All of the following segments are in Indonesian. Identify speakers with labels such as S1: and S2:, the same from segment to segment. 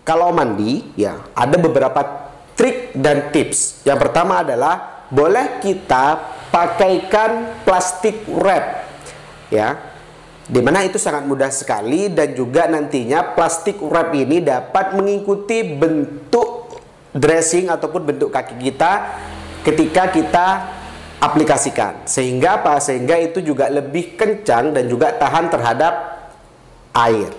S1: kalau mandi ya ada beberapa trik dan tips. Yang pertama adalah boleh kita pakaikan plastik wrap ya, dimana itu sangat mudah sekali, dan juga nantinya plastik wrap ini dapat mengikuti bentuk dressing ataupun bentuk kaki kita ketika kita aplikasikan, sehingga apa? Sehingga itu juga lebih kencang dan juga tahan terhadap air.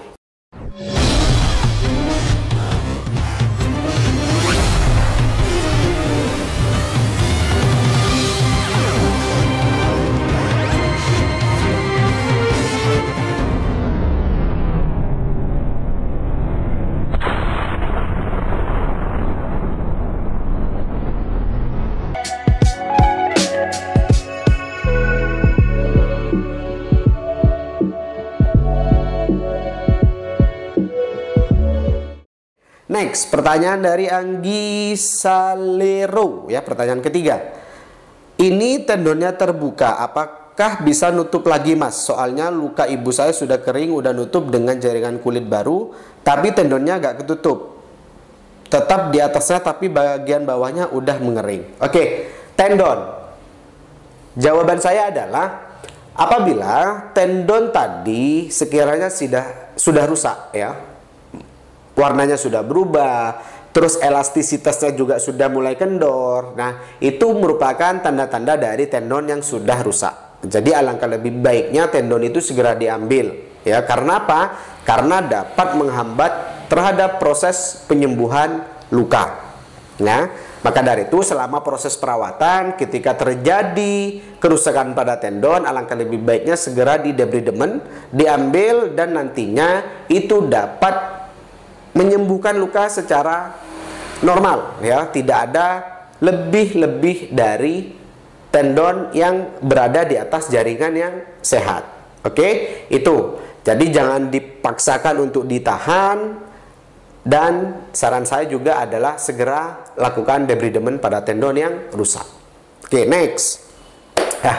S1: Next, pertanyaan dari Anggi Salero ya, pertanyaan ketiga. Ini tendonnya terbuka, apakah bisa nutup lagi Mas? Soalnya luka ibu saya sudah kering, udah nutup dengan jaringan kulit baru, tapi tendonnya gak ketutup. Tetap di atasnya tapi bagian bawahnya udah mengering. Oke, tendon. Jawaban saya adalah apabila tendon tadi sekiranya sudah rusak ya, warnanya sudah berubah, terus elastisitasnya juga sudah mulai kendor. Nah, itu merupakan tanda-tanda dari tendon yang sudah rusak. Jadi alangkah lebih baiknya tendon itu segera diambil ya. Karena apa? Karena dapat menghambat terhadap proses penyembuhan luka. Nah, maka dari itu selama proses perawatan ketika terjadi kerusakan pada tendon, alangkah lebih baiknya segera didebridemen, diambil, dan nantinya itu dapat menyembuhkan luka secara normal ya, tidak ada lebih-lebih dari tendon yang berada di atas jaringan yang sehat. Oke, itu. Jadi jangan dipaksakan untuk ditahan, dan saran saya juga adalah segera lakukan debridement pada tendon yang rusak. Oke, next.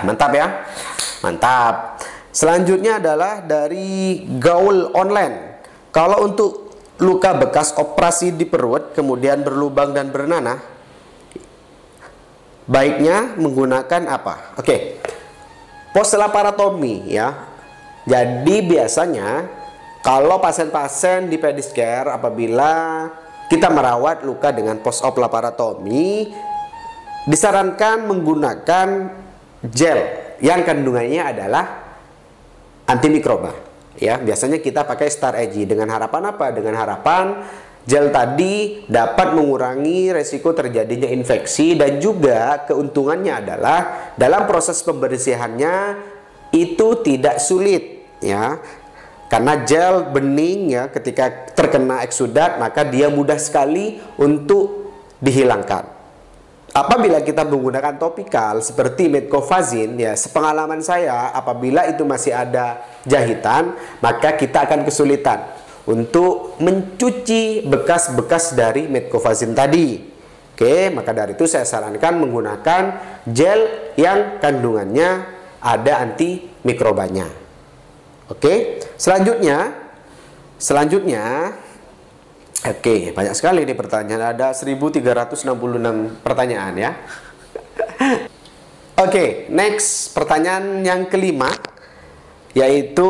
S1: Mantap ya. Mantap. Selanjutnya adalah dari Gaul Online. Kalau untuk luka bekas operasi di perut kemudian berlubang dan bernanah, baiknya menggunakan apa? Oke, post-laparotomi ya. Jadi biasanya kalau pasien-pasien di pedicure apabila kita merawat luka dengan post-op laparotomi, disarankan menggunakan gel yang kandungannya adalah antimikroba. Ya, biasanya kita pakai Star Ag dengan harapan apa? Dengan harapan gel tadi dapat mengurangi resiko terjadinya infeksi, dan juga keuntungannya adalah dalam proses pembersihannya itu tidak sulit ya. Karena gel bening ya, ketika terkena eksudat maka dia mudah sekali untuk dihilangkan. Apabila kita menggunakan topikal seperti Metcofazin ya, sepengalaman saya apabila itu masih ada jahitan, maka kita akan kesulitan untuk mencuci bekas-bekas dari Metcofazin tadi. Oke, maka dari itu saya sarankan menggunakan gel yang kandungannya ada antimikrobanya. Oke, selanjutnya oke, banyak sekali nih pertanyaan. Ada 1366 pertanyaan ya. Oke, next, pertanyaan yang kelima, yaitu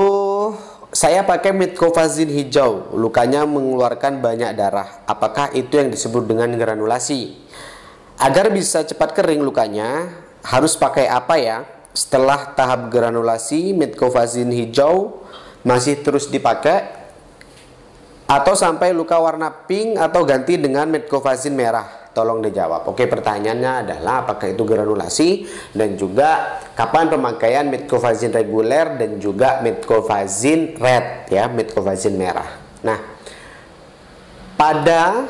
S1: saya pakai Metcofazin hijau, lukanya mengeluarkan banyak darah. Apakah itu yang disebut dengan granulasi? Agar bisa cepat kering lukanya, harus pakai apa ya? Setelah tahap granulasi, Metcofazin hijau masih terus dipakai, atau sampai luka warna pink, atau ganti dengan Metcofazin merah? Tolong dijawab. Oke, pertanyaannya adalah apakah itu granulasi, dan juga kapan pemakaian Metcofazin reguler dan juga Metcofazin red ya, Metcofazin merah. Nah, pada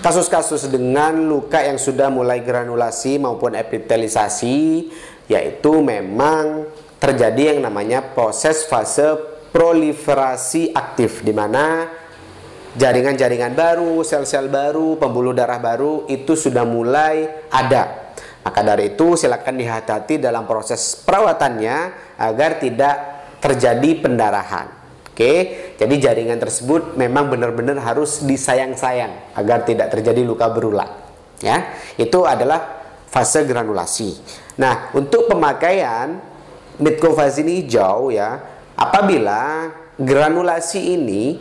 S1: kasus-kasus dengan luka yang sudah mulai granulasi maupun epitelisasi, yaitu memang terjadi yang namanya proses fase proliferasi aktif, di mana jaringan-jaringan baru, sel-sel baru, pembuluh darah baru itu sudah mulai ada. Maka dari itu silakan dihati-hati dalam proses perawatannya agar tidak terjadi pendarahan. Oke, Jadi jaringan tersebut memang benar-benar harus disayang-sayang agar tidak terjadi luka berulang. Ya, itu adalah fase granulasi. Nah, untuk pemakaian metcovazin hijau ya, apabila granulasi ini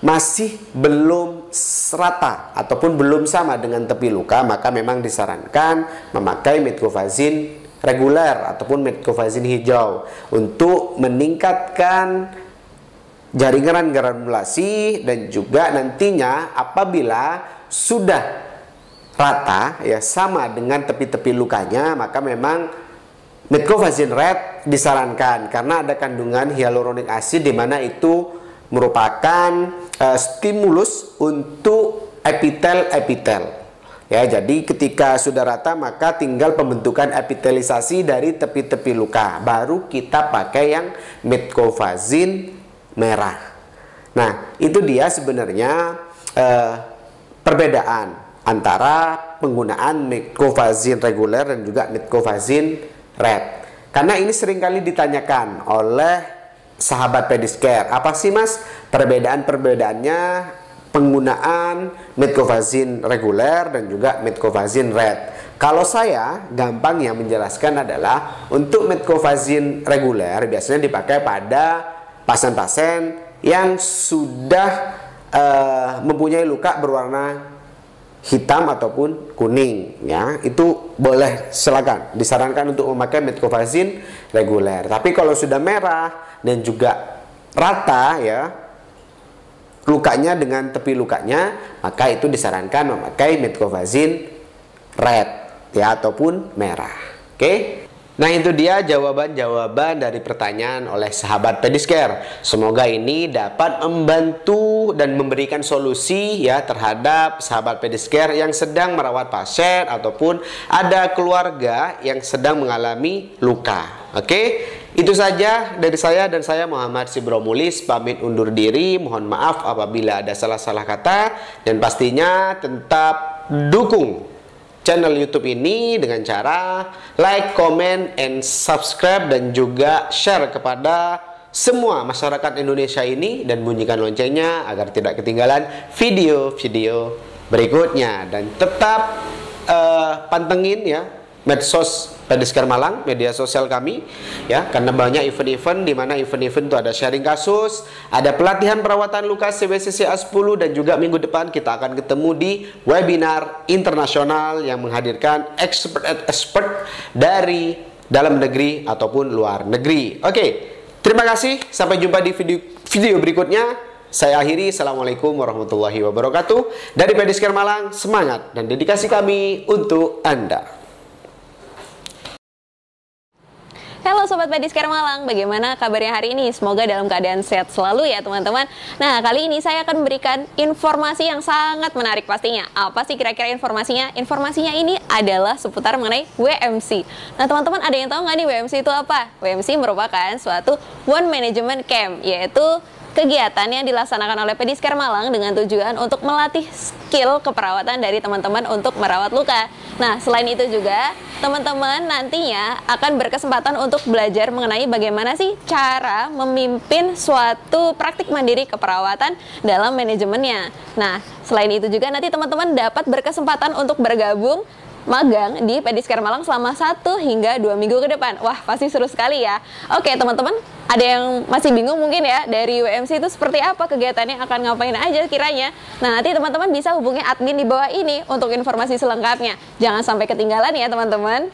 S1: masih belum rata ataupun belum sama dengan tepi luka, maka memang disarankan memakai metcovazin reguler ataupun metcovazin hijau untuk meningkatkan jaringan granulasi, dan juga nantinya apabila sudah rata ya sama dengan tepi-tepi lukanya, maka memang metcovazin red disarankan karena ada kandungan hyaluronik acid di mana itu merupakan stimulus untuk epitel ya. Jadi ketika sudah rata maka tinggal pembentukan epitelisasi dari tepi-tepi luka, baru kita pakai yang metcovazin merah. Nah, itu dia sebenarnya perbedaan antara penggunaan metcovazin reguler dan juga metcovazin red. Karena ini seringkali ditanyakan oleh sahabat pedicure, apa sih mas perbedaan-perbedaannya penggunaan metcovazin reguler dan juga metcovazin red? Kalau saya gampang yang menjelaskan adalah untuk metcovazin reguler biasanya dipakai pada pasien-pasien yang sudah mempunyai luka berwarna hitam ataupun kuning ya, itu boleh, silakan disarankan untuk memakai metcovazin reguler. Tapi kalau sudah merah dan juga rata ya lukanya dengan tepi lukanya, maka itu disarankan memakai metcovazin red ya ataupun merah. Oke. Nah, itu dia jawaban-jawaban dari pertanyaan oleh sahabat pedicure. Semoga ini dapat membantu dan memberikan solusi ya terhadap sahabat pedicure yang sedang merawat pasien ataupun ada keluarga yang sedang mengalami luka. Oke, itu saja dari saya, dan saya Muhammad Sibromulis pamit undur diri. Mohon maaf apabila ada salah-salah kata, dan pastinya tetap dukung channel YouTube ini dengan cara like, comment, and subscribe, dan juga share kepada semua masyarakat Indonesia ini, dan bunyikan loncengnya agar tidak ketinggalan video-video berikutnya. Dan tetap pantengin ya medsos Pedicure Malang, media sosial kami ya, karena banyak event-event di mana event-event itu ada sharing kasus, ada pelatihan perawatan luka CBCCA 10, dan juga minggu depan kita akan ketemu di webinar internasional yang menghadirkan expert dari dalam negeri ataupun luar negeri. Oke, terima kasih, sampai jumpa di video berikutnya. Saya akhiri, assalamualaikum warahmatullahi wabarakatuh. Dari Pedicure Malang, semangat dan dedikasi kami untuk Anda.
S2: Halo Sobat Pedicure Malang, bagaimana kabarnya hari ini? Semoga dalam keadaan sehat selalu ya teman-teman. Nah, kali ini saya akan memberikan informasi yang sangat menarik pastinya. Apa sih kira-kira informasinya? Informasinya ini adalah seputar mengenai WMC. Nah teman-teman, ada yang tahu nggak nih WMC itu apa? WMC merupakan suatu Wound Management Camp, yaitu kegiatan yang dilaksanakan oleh Pedicure Malang dengan tujuan untuk melatih skill keperawatan dari teman-teman untuk merawat luka. Nah, selain itu juga teman-teman nantinya akan berkesempatan untuk belajar mengenai bagaimana sih cara memimpin suatu praktik mandiri keperawatan dalam manajemennya. Nah, selain itu juga nanti teman-teman dapat berkesempatan untuk bergabung magang di Pedicure Malang selama 1 hingga 2 minggu ke depan. Wah, pasti seru sekali ya. Oke teman-teman, ada yang masih bingung mungkin ya dari WMC itu seperti apa kegiatannya, akan ngapain aja kiranya. Nah, nanti teman-teman bisa hubungi admin di bawah ini untuk informasi selengkapnya. Jangan sampai ketinggalan ya teman-teman.